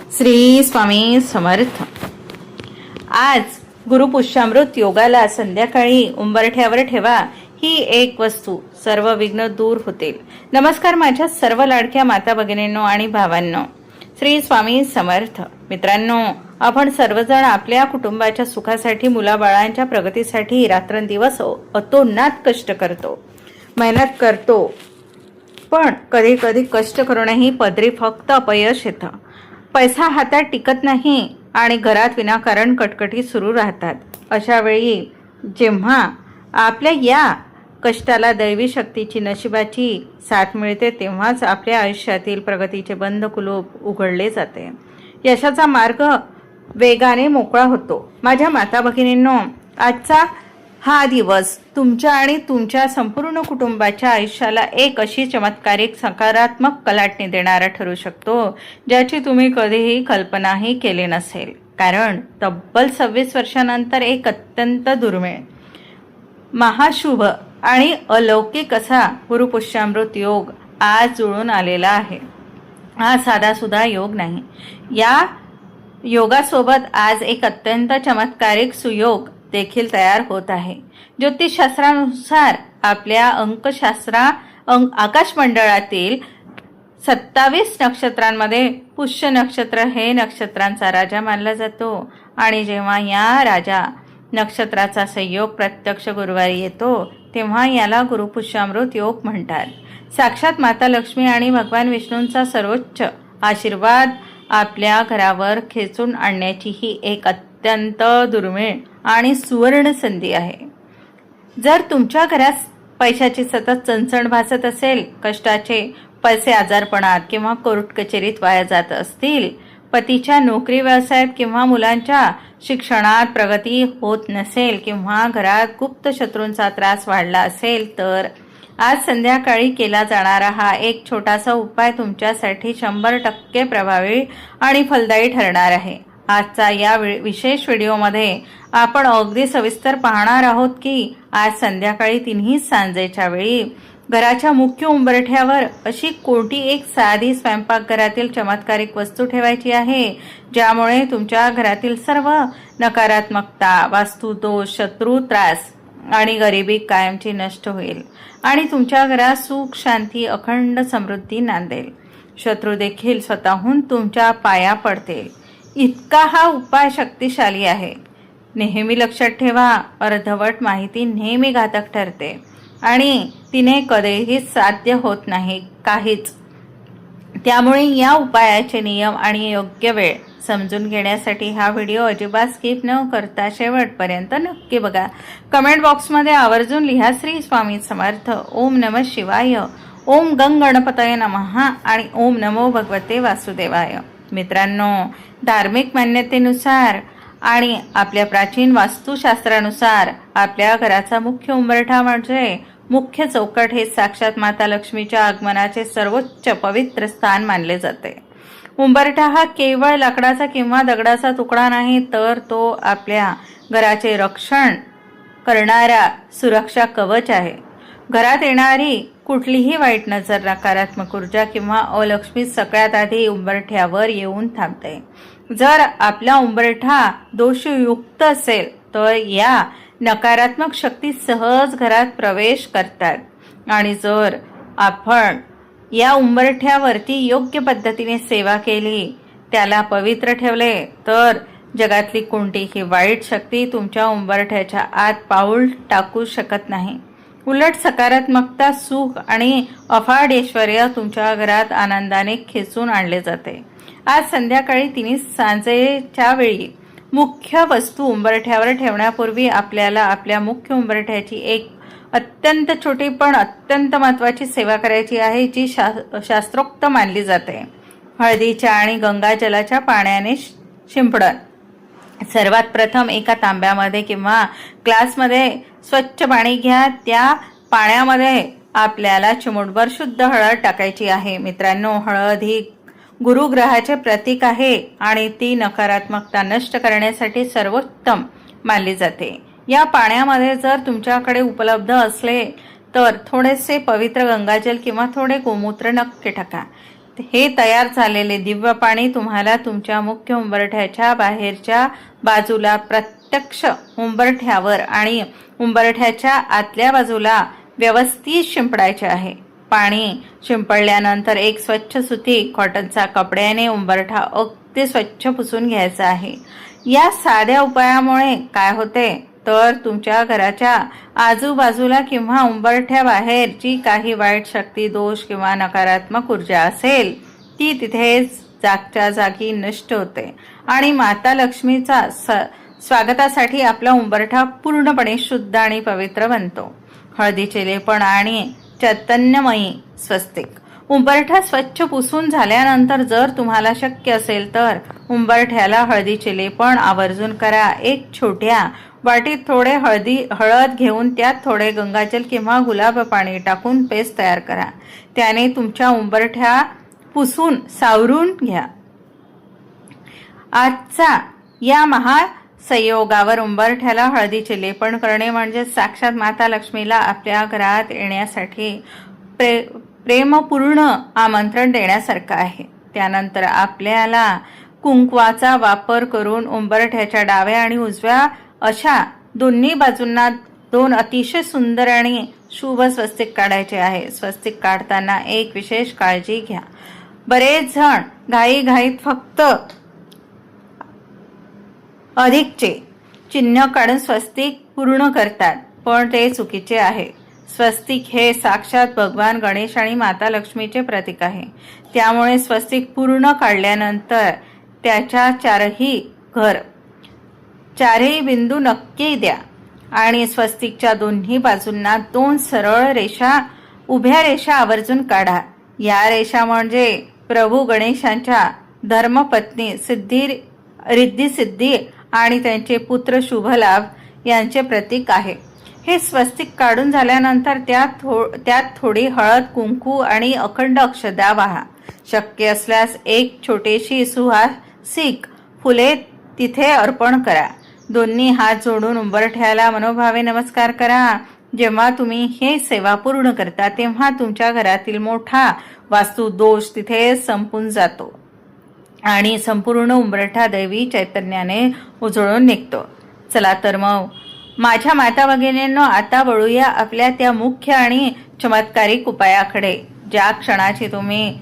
श्री स्वामी समर्थ। आज गुरुपुष्यामृत योगाला संध्याकाळी उंबरठ्यावर ठेवा, ही एक वस्तू सर्व विघ्न दूर होतील। नमस्कार माझ्या सर्व लाडक्या माता भगिनींनो आणि भावांनो, श्री स्वामी समर्थ। मित्रांनो, आपण सर्वजण आपल्या कुटुंबाच्या सुखासाठी, मुलाबाळांच्या प्रगतीसाठी रात्रंदिवस अतोनात कष्ट करतो, मेहनत करतो, पण कधी कधी कष्ट करूनही पदरी फक्त अपयश येतं। पैसा हातात टिकत नाही आणि घरात विनाकारण कटकटी सुरू राहतात। अशा वेळी जेव्हा आपल्या या कष्टाला दैवी शक्तीची, नशिबाची साथ मिळते, तेव्हाच आपल्या आयुष्यातील प्रगतीचे बंद कुलूप उघडले जाते, यशाचा मार्ग वेगाने मोकळा होतो। माझ्या माता भगिनींनो, आजचा हा दिवस तुमच्या आणि तुमच्या संपूर्ण कुटुंबाच्या आयुष्याला एक अशी चमत्कारिक, सकारात्मक कलाटणी देणारा ठरू शकतो, ज्याची तुम्ही कधीही कल्पनाही केली नसेल। कारण तब्बल 26 वर्षानंतर एक अत्यंत दुर्मिळ, महाशुभ आणि अलौकिक असा गुरुपुष्यामृत योग आज जुळून आलेला आहे। हा साधासुद्धा योग नाही। या योगासोबत आज एक अत्यंत चमत्कारिक सुयोग देखील तयार होत आहे। ज्योतिषशास्त्रानुसार आपल्या आकाश मंडळातील 27 नक्षत्रांमध्ये पुष्य नक्षत्र हे नक्षत्रांचा राजा मानला जातो आणि जेव्हा या राजा नक्षत्राचा संयोग प्रत्यक्ष गुरुवारी येतो, तेव्हा याला गुरुपुष्यामृत योग म्हणतात। साक्षात माता लक्ष्मी आणि भगवान विष्णूंचा सर्वोच्च आशीर्वाद आपल्या घरावर खेचून आणण्याची ही एक अत्यंत दुर्मिळ आणि सुवर्ण संधी आहे। जर तुमच्या घरात पैशाची सतत चणचण भासत असेल, कष्टाचे पैसे आजारपणात किंवा कोर्ट कचेरीत वाया जात असतील, पतीच्या नोकरी व्यवसायात किंवा मुलांच्या शिक्षणात प्रगती होत नसेल, किंवा घरात गुप्त शत्रूंचा त्रास वाढला असेल, तर आज संध्याकाळी केला जाणारा हा एक छोटासा उपाय तुमच्यासाठी 100% प्रभावी आणि फलदायी ठरणार आहे। आजचा या विशेष व्हिडिओमध्ये आपण अगदी सविस्तर पाहणार आहोत की आज संध्याकाळी 3 सांजेच्या वेळी घराच्या मुख्य उंबरठ्यावर अशी कोणती एक साधी स्वयंपाकघरातील चमत्कारिक वस्तू ठेवायची आहे, ज्यामुळे तुमच्या घरातील सर्व नकारात्मकता, वास्तुदोष, शत्रू त्रास आणि गरिबी कायमची नष्ट होईल आणि तुमच्या घरात सुख, शांती, अखंड समृद्धी नांदेल। शत्रू देखील स्वतःहून तुमच्या पाया पडतील, इतका हा उपाय शक्तिशाली आहे। नेहमी लक्षात ठेवा, अर्धवट माहिती नेहमी घातक ठरते आणि तिने कधीही साध्य होत नाही काहीच। त्यामुळे या उपायाचे नियम आणि योग्य वेळ समजून घेण्यासाठी हा व्हिडिओ अजिबात स्किप न करता शेवटपर्यंत नक्की बघा। कमेंट बॉक्समध्ये आवर्जून लिहा श्री स्वामी समर्थ, ओम नमः शिवाय, ओम गंग गणपतये नमः आणि ओम नमो भगवते वासुदेवाय। मित्रांनो, धार्मिक मान्यतेनुसार आणि आपल्या प्राचीन वास्तुशास्त्रानुसार आपल्या घराचा मुख्य उंबरठा म्हणजे मुख्य चौकट हे साक्षात माता लक्ष्मीच्या आगमनाचे सर्वोच्च पवित्र स्थान मानले जाते। उंबरठा हा केवळ लाकडाचा किंवा दगडाचा तुकडा नाही, तर तो आपल्या घराचे रक्षण करणारा सुरक्षा कवच आहे। घरात येणारी कुठलीही वाईट नजर, नकारात्मक ऊर्जा किंवा अलक्ष्मी सगळ्यात आधी उंबरठ्यावर येऊन थांबते। जर आपला उंबरठा दोषयुक्त असेल, तर या नकारात्मक शक्ती सहज घरात प्रवेश करतात आणि जर आपण या उंबरठ्यावरती योग्य पद्धतीने सेवा केली, त्याला पवित्र ठेवले, तर जगातली कोणतीही वाईट शक्ती तुमच्या उंबरठ्याच्या आत पाऊल टाकू शकत नाही। उलट सकारात्मकता, सुख आणि अफाट ऐश्वर्य तुमच्या घरात आनंदाने खेचून आणले जाते। आज संध्याकाळी 3 सांजेच्या वेळी मुख्य वस्तू उंबरठ्यावर ठेवण्यापूर्वी आपल्याला आपल्या मुख्य उंबरठ्याची एक अत्यंत छोटी पण अत्यंत महत्त्वाची सेवा करायची आहे, जी शास्त्रोक्त मानली जाते। हळदीच्या आणि गंगाजलाच्या पाण्याने शिंपडण। सर्वात प्रथम एका तांब्यामध्ये किंवा ग्लासमध्ये स्वच्छ पाणी घ्या। त्या पाण्यामध्ये आपल्याला चिमूटभर शुद्ध हळद टाकायची आहे। मित्रांनो, हळद ही गुरुग्रहाचे प्रतीक आहे आणि ती नकारात्मकता नष्ट करण्यासाठी सर्वोत्तम मानली जाते। या पाण्यामध्ये जर तुमच्याकडे उपलब्ध असले तर थोडेसे पवित्र गंगाजल किंवा थोडे गोमूत्र नक्की टाका। हे तयार झालेले दिव्य पाणी तुम्हाला तुमच्या मुख्य उंबरठ्याच्या बाहेरच्या बाजूला प्रत्यक्ष उंबरठ्यावर आणि उंबरठ्याच्या आतल्या बाजूला व्यवस्थित शिंपडायचे आहे. पाणी शिंपडल्यानंतर एक स्वच्छ सुती कॉटनचा कपड्याने उंबरठा अगदी स्वच्छ पुसून घ्यायचा आहे. या साध्या उपायामुळे काय होते तर तुमच्या घराच्या आजूबाजूला किंवा उंबरठ्याबाहेर जी काही वाईट शक्ती, दोष किंवा नकारात्मक ऊर्जा असेल ती तिथेच जागच्या जागी नष्ट होते आणि माता लक्ष्मीचा स्वागतासाठी आपला उंबरठा पूर्णपणे शुद्ध आणि पवित्र बनतो. हळदीचे लेपन आणि चैतन्यमयी स्वस्तिक. उंबरठा स्वच्छ पुसून झाल्यानंतर जर तुम्हाला शक्य असेल तर उंबरठ्याला हळदीचे लेपन आवर्जून करा. एक छोट्या वाटीत थोडे हळद घेऊन त्यात थोडे गंगाजल किंवा गुलाब पाणी टाकून पेस्ट तयार करा. त्याने तुमच्या उंबरठ्या पुसून सावरून घ्या. आजचा या महासंयोगावर उंबरठ्याला हळदीचे लेपन करणे म्हणजे साक्षात माता लक्ष्मीला आपल्या घरात येण्यासाठी प्रेमपूर्ण आमंत्रण देण्यासारखं आहे. त्यानंतर आपल्याला कुंकवाचा वापर करून उंबरठ्याच्या डाव्या आणि उजव्या अशा दोन्ही बाजूंना 2 अतिशय सुंदर आणि शुभ स्वस्तिक काढायचे आहे. स्वस्तिक काढताना एक विशेष काळजी घ्या. बरेच जण घाईघाईत फक्त अधिकचे चिन्ह काढून स्वस्तिक पूर्ण करतात, पण ते चुकीचे आहे. स्वस्तिक हे साक्षात भगवान गणेश आणि माता लक्ष्मीचे प्रतीक आहे. त्यामुळे स्वस्तिक पूर्ण काढल्यानंतर त्याच्या चारही बिंदू नक्की द्या आणि स्वस्तिकच्या दोन्ही बाजूंना 2 सरळ रेषा, उभ्या रेषा आवर्जून काढा. या रेषा म्हणजे प्रभू गणेशांच्या धर्मपत्नी रिद्धी सिद्धी आणि त्यांचे पुत्र शुभलाभ यांचे प्रतीक आहे. हे स्वस्तिक काढून झाल्यानंतर त्यात थोडी हळद, कुंकू आणि अखंड अक्षता वाहा. शक्य असल्यास एक छोटीशी सुहासिक फुले तिथे अर्पण करा. दोन्ही हात जोडून उंबरठ्याला मनोभावे नमस्कार करा. जेव्हा तुम्ही हे सेवा पूर्ण करता तेव्हा तुमच्या घरातील मोठा वास्तू दोष तिथे संपून जातो आणि संपूर्ण उंबरठा दैवी चैतन्याने उजळून निघतो. चला तर मग माझ्या माता भगिनींनो, आता वळूया आपल्या त्या मुख्य आणि चमत्कारिक उपायाकडे, ज्या क्षणाची तुम्ही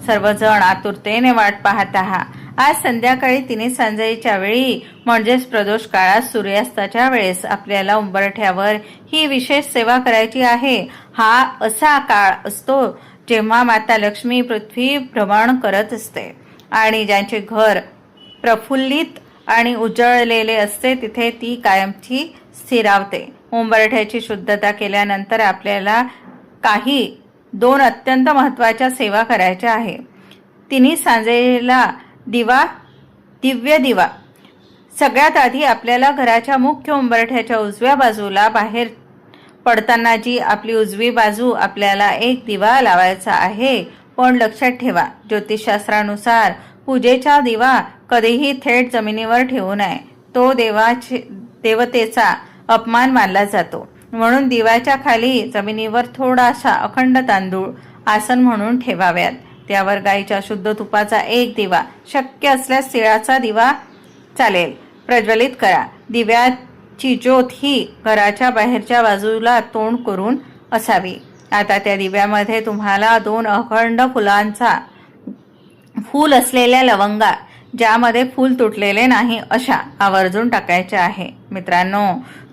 सर्वजण आतुरतेने वाट पाहत आहात. आज संध्याकाळी 3 सांजेच्या वेळी म्हणजेच प्रदोष काळात सूर्यास्ताच्या वेळेस आपल्याला उंबरठ्यावर ही विशेष सेवा करायची आहे. हा असा काळ असतो जेव्हा माता लक्ष्मी पृथ्वी भ्रमण करत असते आणि ज्यांचे घर प्रफुल्लित आणि उजळलेले असते तिथे ती कायमची स्थिरावते. उंबरठ्याची शुद्धता केल्यानंतर आपल्याला 2 अत्यंत महत्त्वाच्या सेवा करायच्या आहे. 3 सांजेला दिव्य दिवा. सगळ्यात आधी आपल्याला घराच्या मुख्य उंबरठ्याच्या उजव्या बाजूला बाहेर पडताना जी आपली उजवी बाजू आपल्याला एक दिवा लावायचा आहे. पण लक्षात ठेवा, ज्योतिषशास्त्रानुसार पूजेचा दिवा कधीही थेट जमिनीवर ठेवू नये. तो देवतेचा अपमान मानला जातो. म्हणून दिव्याच्या खाली जमिनीवर थोडासा अखंड तांदूळ आसन म्हणून ठेवाव्यात. त्यावर गाईच्या शुद्ध तुपाचा एक दिवा, शक्य असल्यास तिळाचा दिवा चालेल, प्रज्वलित करा. दिव्याची ज्योत ही घराच्या बाहेरच्या बाजूला तोंड करून असावी. आता त्या दिव्यामध्ये तुम्हाला 2 अखंड फूल असलेल्या लवंगा, ज्यामध्ये फूल तुटलेले नाही, अशा आवर्जून टाकायच्या आहे. मित्रांनो,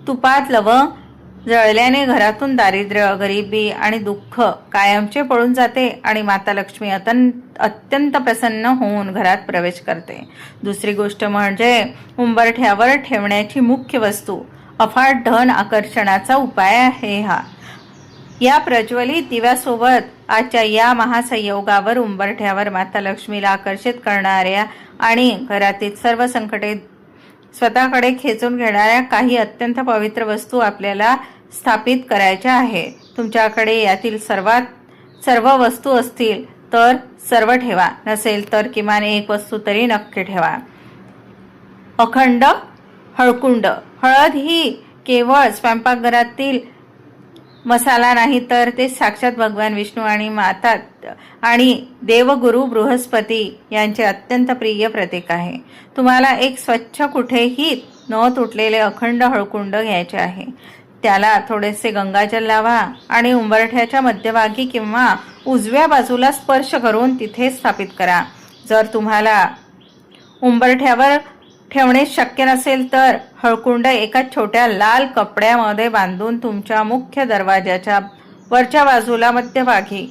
तुपात लवंग जळल्याने घरातून दारिद्र्य, गरिबी आणि दुःख कायमचे पळून जाते आणि माता लक्ष्मी अत्यंत प्रसन्न होऊन घरात प्रवेश करते. दुसरी गोष्ट म्हणजे उंबरठ्यावर ठेवण्याची मुख्य वस्तू, अफाट धन आकर्षणाचा उपाय आहे हा. या प्रज्वलित दिव्यासोबत आजच्या या महासंयोगावर उंबरठ्यावर माता लक्ष्मीला आकर्षित करणाऱ्या आणि घरातील सर्व संकटे स्वतःकडे खेचून घेणाऱ्या काही अत्यंत पवित्र वस्तू आपल्याला स्थापित करायच्या आहे. तुमच्याकडे यातील सर्व वस्तू असतील तर सर्व ठेवा, नसेल तर किमान एक वस्तू तरी नक्की ठेवा. अखंड हळकुंड. हळद ही केवळ स्वयंपाकघरातील मसाला नाही तर ते साक्षात भगवान विष्णू आणि माता आणि देवगुरु बृहस्पती यांचे अत्यंत प्रिय प्रतीक आहे. तुम्हाला एक स्वच्छ कुठेही न तुटलेले अखंड हळकुंड घ्यायचे आहे. त्याला थोडेसे गंगाजल लावा आणि उंबरठ्याच्या मध्यभागी किंवा उजव्या बाजूला स्पर्श करून तिथे स्थापित करा. जर तुम्हाला उंबरठ्यावर ठेवणे शक्य नसेल तर हळकुंड एका छोट्या लाल कपड्यामध्ये बांधून तुमच्या मुख्य दरवाजाच्या वरच्या बाजूला मध्यभागी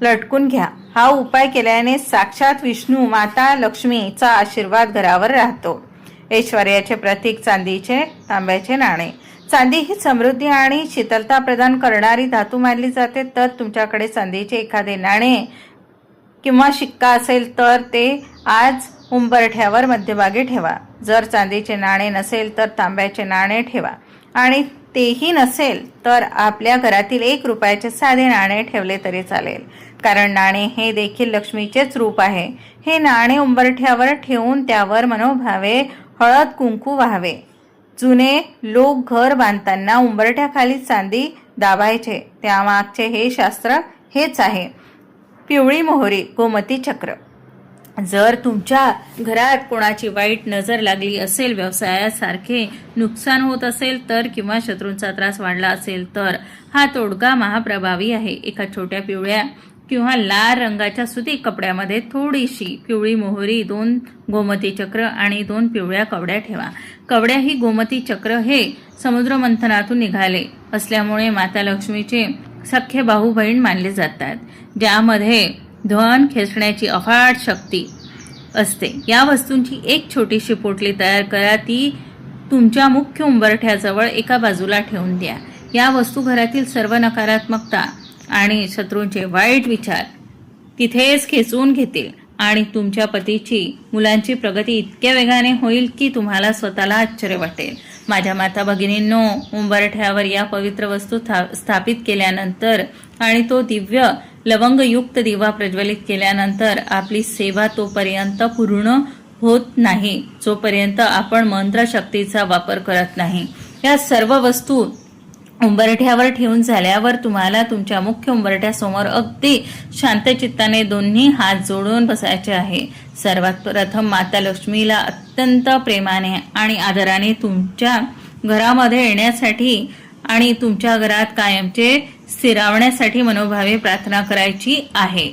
लटकून घ्या. हा उपाय केल्याने साक्षात विष्णू माता लक्ष्मीचा आशीर्वाद घरावर राहतो. ऐश्वर्याचे प्रतीक चांदीचे तांब्याचे नाणे. चांदी ही समृद्धी आणि शीतलता प्रदान करणारी धातू मानली जाते. तर तुमच्याकडे चांदीचे एखादे नाणे किंवा शिक्का असेल तर ते आज उंबरठ्यावर मध्यभागी ठेवा. जर चांदीचे नाणे नसेल तर तांब्याचे नाणे ठेवा आणि तेही नसेल तर आपल्या घरातील 1 रुपयाचे साधे नाणे ठेवले तरी चालेल, कारण नाणे हे देखील लक्ष्मीचेच रूप आहे. हे नाणे उंबरठ्यावर ठेवून त्यावर मनोभावे हळद कुंकू व्हावे. जुने लोक घर बांधताना उंबरठ्याखाली चांदी दाबायचे, त्यामागचे हे शास्त्र हेच आहे. पिवळी मोहरी, गोमती चक्र. जर तुमच्या घरात कोणाची वाईट नजर लागली असेल, व्यवसायासारखे नुकसान होत असेल तर किंवा शत्रूंचा त्रास वाढला असेल तर हा तोडगा महाप्रभावी आहे. एका छोट्या पिवळ्या किंवा लाल रंगाच्या सुती कपड्यामध्ये थोडीशी पिवळी मोहरी, 2 गोमती चक्र आणि 2 पिवळ्या कवड्या ठेवा. कवड्या ही गोमती चक्र हे समुद्र मंथनातून निघाले असल्यामुळे माता लक्ष्मीचे सख्खे भाऊ बहीण मानले जातात, ज्यामध्ये धन खेचण्याची अफाट शक्ती असते. या वस्तूंची एक छोटीशी पोटली तयार करा. ती तुमच्या मुख्य उंबरठ्याजवळ एका बाजूला ठेवून द्या. या वस्तू घरातील सर्व नकारात्मकता आणि शत्रूंचे वाईट विचार तिथेच खेचून घेतील आणि तुमच्या पतीची, मुलांची प्रगती इतक्या वेगाने होईल की तुम्हाला स्वतःला आश्चर्य वाटेल. माझ्या माता भगिनींनो, उंबरठ्यावर या पवित्र वस्तू स्थापित केल्यानंतर आणि तो दिव्य लवंगयुक्त दिवा प्रज्वलित केल्यानंतर आपली सेवा तोपर्यंत पूर्ण होत नाही जोपर्यंत आपण मंत्रशक्तीचा वापर करत नाही. या सर्व वस्तू उंबरठ्यावर ठेवून झाल्यावर तुम्हाला तुमच्या मुख्य उंबरठ्यासमोर अगदी शांतचित्ताने दोन्ही हात जोडून बसायचे आहे. सर्वात प्रथम माता लक्ष्मीला अत्यंत प्रेमाने आणि आदराने तुमच्या घरामध्ये येण्यासाठी आणि तुमच्या घरात कायमचे स्थिरावण्यासाठी मनोभावे प्रार्थना करायची आहे.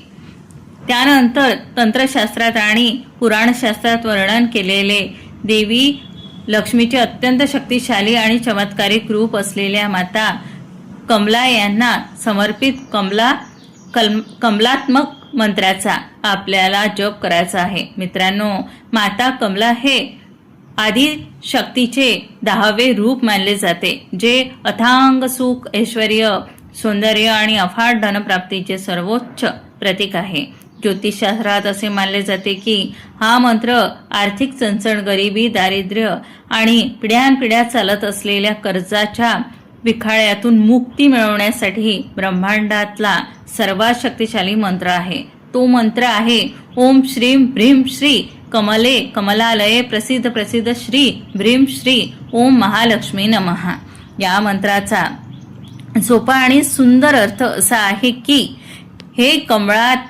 त्यानंतर तंत्रशास्त्रात आणि पुराणशास्त्रात वर्णन केलेले देवी लक्ष्मीचे अत्यंत शक्तिशाली आणि चमत्कारिक रूप असलेल्या माता कमला यांना समर्पित कमलात्मक मंत्राचा आपल्याला जप करायचा आहे. मित्रांनो, माता कमला हे आदि शक्तीचे 10वे रूप मानले जाते, जे अथांग सुख, ऐश्वर्य, सौंदर्य आणि अफाट धनप्राप्तीचे सर्वोच्च प्रतीक आहे. ज्योतिषशास्त्रात असे मानले जाते की हा मंत्र आर्थिक चणचण, गरिबी, दारिद्र्य आणि पिढ्यानपिढ्या चालत असलेल्या कर्जाच्या विखाळ्यातून मुक्ती मिळवण्यासाठी ब्रह्मांडातला सर्वात शक्तिशाली मंत्र आहे. तो मंत्र आहे ओम श्रीम भ्रीम श्री कमले कमलालये प्रसिद्ध प्रसिद्ध श्री भ्रीम श्री ओम महालक्ष्मी नमः. या मंत्राचा सोपा आणि सुंदर अर्थ असा आहे की हे कमळात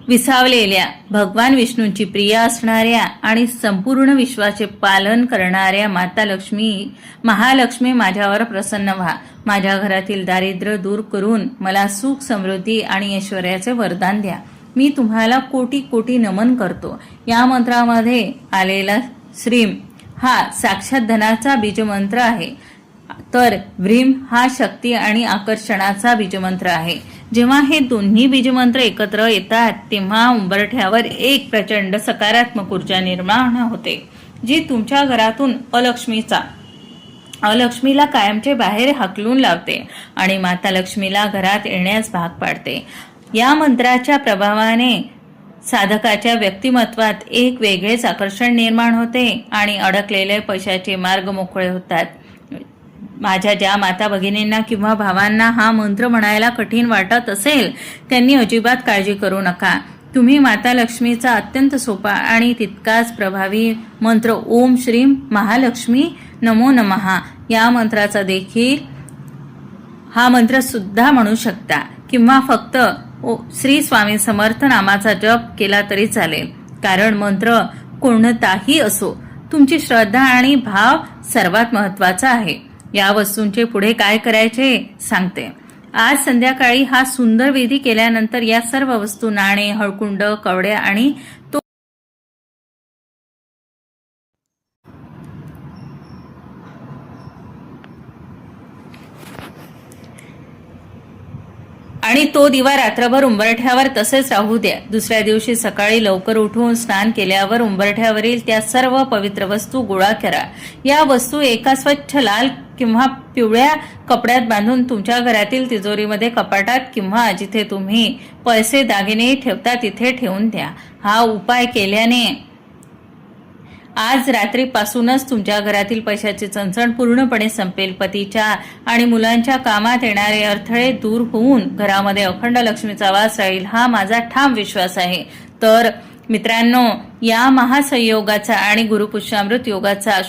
विसावलेल्या भगवान विष्णूंची प्रिय असणाऱ्या आणि संपूर्ण विश्वाचे पालन करणाऱ्या माता लक्ष्मी, महालक्ष्मी माझ्यावर प्रसन्न व्हा. माझ्या घरातील दारिद्र्य दूर करून मला सुख, समृद्धी आणि ऐश्वर्याचे वरदान द्या. मी तुम्हाला कोटी कोटी नमन करतो. या मंत्रामध्ये आलेला श्रीम हा साक्षात धनाचा बीजमंत्र आहे, तर व्रीम हा शक्ती आणि आकर्षणाचा बीजमंत्र आहे. जेव्हा हे दोन्ही बीजमंत्र एकत्र येतात तेव्हा उंबरठ्यावर एक प्रचंड सकारात्मक ऊर्जा निर्माण होते, जी तुमच्या घरातून अलक्ष्मीला कायमचे बाहेर हाकलून लावते आणि माता लक्ष्मीला घरात येण्यास भाग पाडते. या मंत्राच्या प्रभावाने साधकाच्या व्यक्तिमत्वात एक वेगळेच आकर्षण निर्माण होते आणि अडकलेले पैशाचे मार्ग मोकळे होतात. माझ्या ज्या माता भगिनींना किंवा भावांना हा मंत्र म्हणायला कठीण वाटत असेल त्यांनी अजिबात काळजी करू नका. तुम्ही माता लक्ष्मीचा अत्यंत सोपा आणि तितकाच प्रभावी मंत्र ओम श्रीम महालक्ष्मी नमो नमः या मंत्राचा देखील हा मंत्र सुद्धा म्हणू शकता किंवा फक्त श्री स्वामी समर्थ नामाचा जप केला तरी चालेल. कारण मंत्र कोणताही असो, तुमची श्रद्धा आणि भाव सर्वात महत्वाचा आहे. या वस्तूंचे पुढे काय करायचे सांगते. आज संध्याकाळी हा सुंदर विधी केल्यानंतर या सर्व वस्तू नाणे, हळकुंड, कवड्या आणि तो दिवा रात्रभर उंबरठ्यावर तसेच राहू द्या. दुसऱ्या दिवशी सकाळी लवकर उठून स्नान केल्यावर उंबरठ्यावरील त्या सर्व पवित्र वस्तू गोळा करा. या वस्तू एका स्वच्छ लाल किंवा पिवळ्या कपड्यात बांधून तुमच्या घरातील तिजोरीमध्ये, कपाटात किंवा जिथे तुम्ही पैसे दागिने ठेवता तिथे ठेवून द्या. हा उपाय केल्याने आज रात्रीपासूनच तुमच्या घरातील पैशाची चणचण पूर्णपणे संपेल. पतीच्या आणि मुलांच्या कामात येणारे अडथळे दूर होऊन घरामध्ये अखंड लक्ष्मीचा वास राहील, हा माझा ठाम विश्वास आहे. तर मित्रांनो, या महासंयोगाचा आणि गुरुपुष्यामृत योगाचा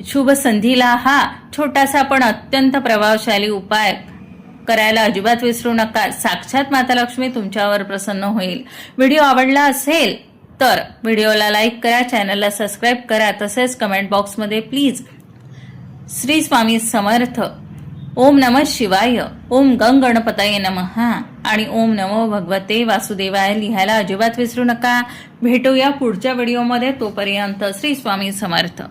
शुभ संधीला हा छोटासा पण अत्यंत प्रभावशाली उपाय करायला अजिबात विसरू नका. साक्षात माता लक्ष्मी तुमच्यावर प्रसन्न होईल. व्हिडिओ आवडला असेल तर व्हिडिओला लाईक करा, चॅनलला सबस्क्राईब करा. तसेच कमेंट बॉक्समध्ये प्लीज श्री स्वामी समर्थ, ओम नमः शिवाय, ओम गणपतये नमः आणि ओम नमो भगवते वासुदेवाय लिहायला अजिबात विसरू नका. भेटूया पुढच्या व्हिडिओमध्ये. तोपर्यंत श्री स्वामी समर्थ.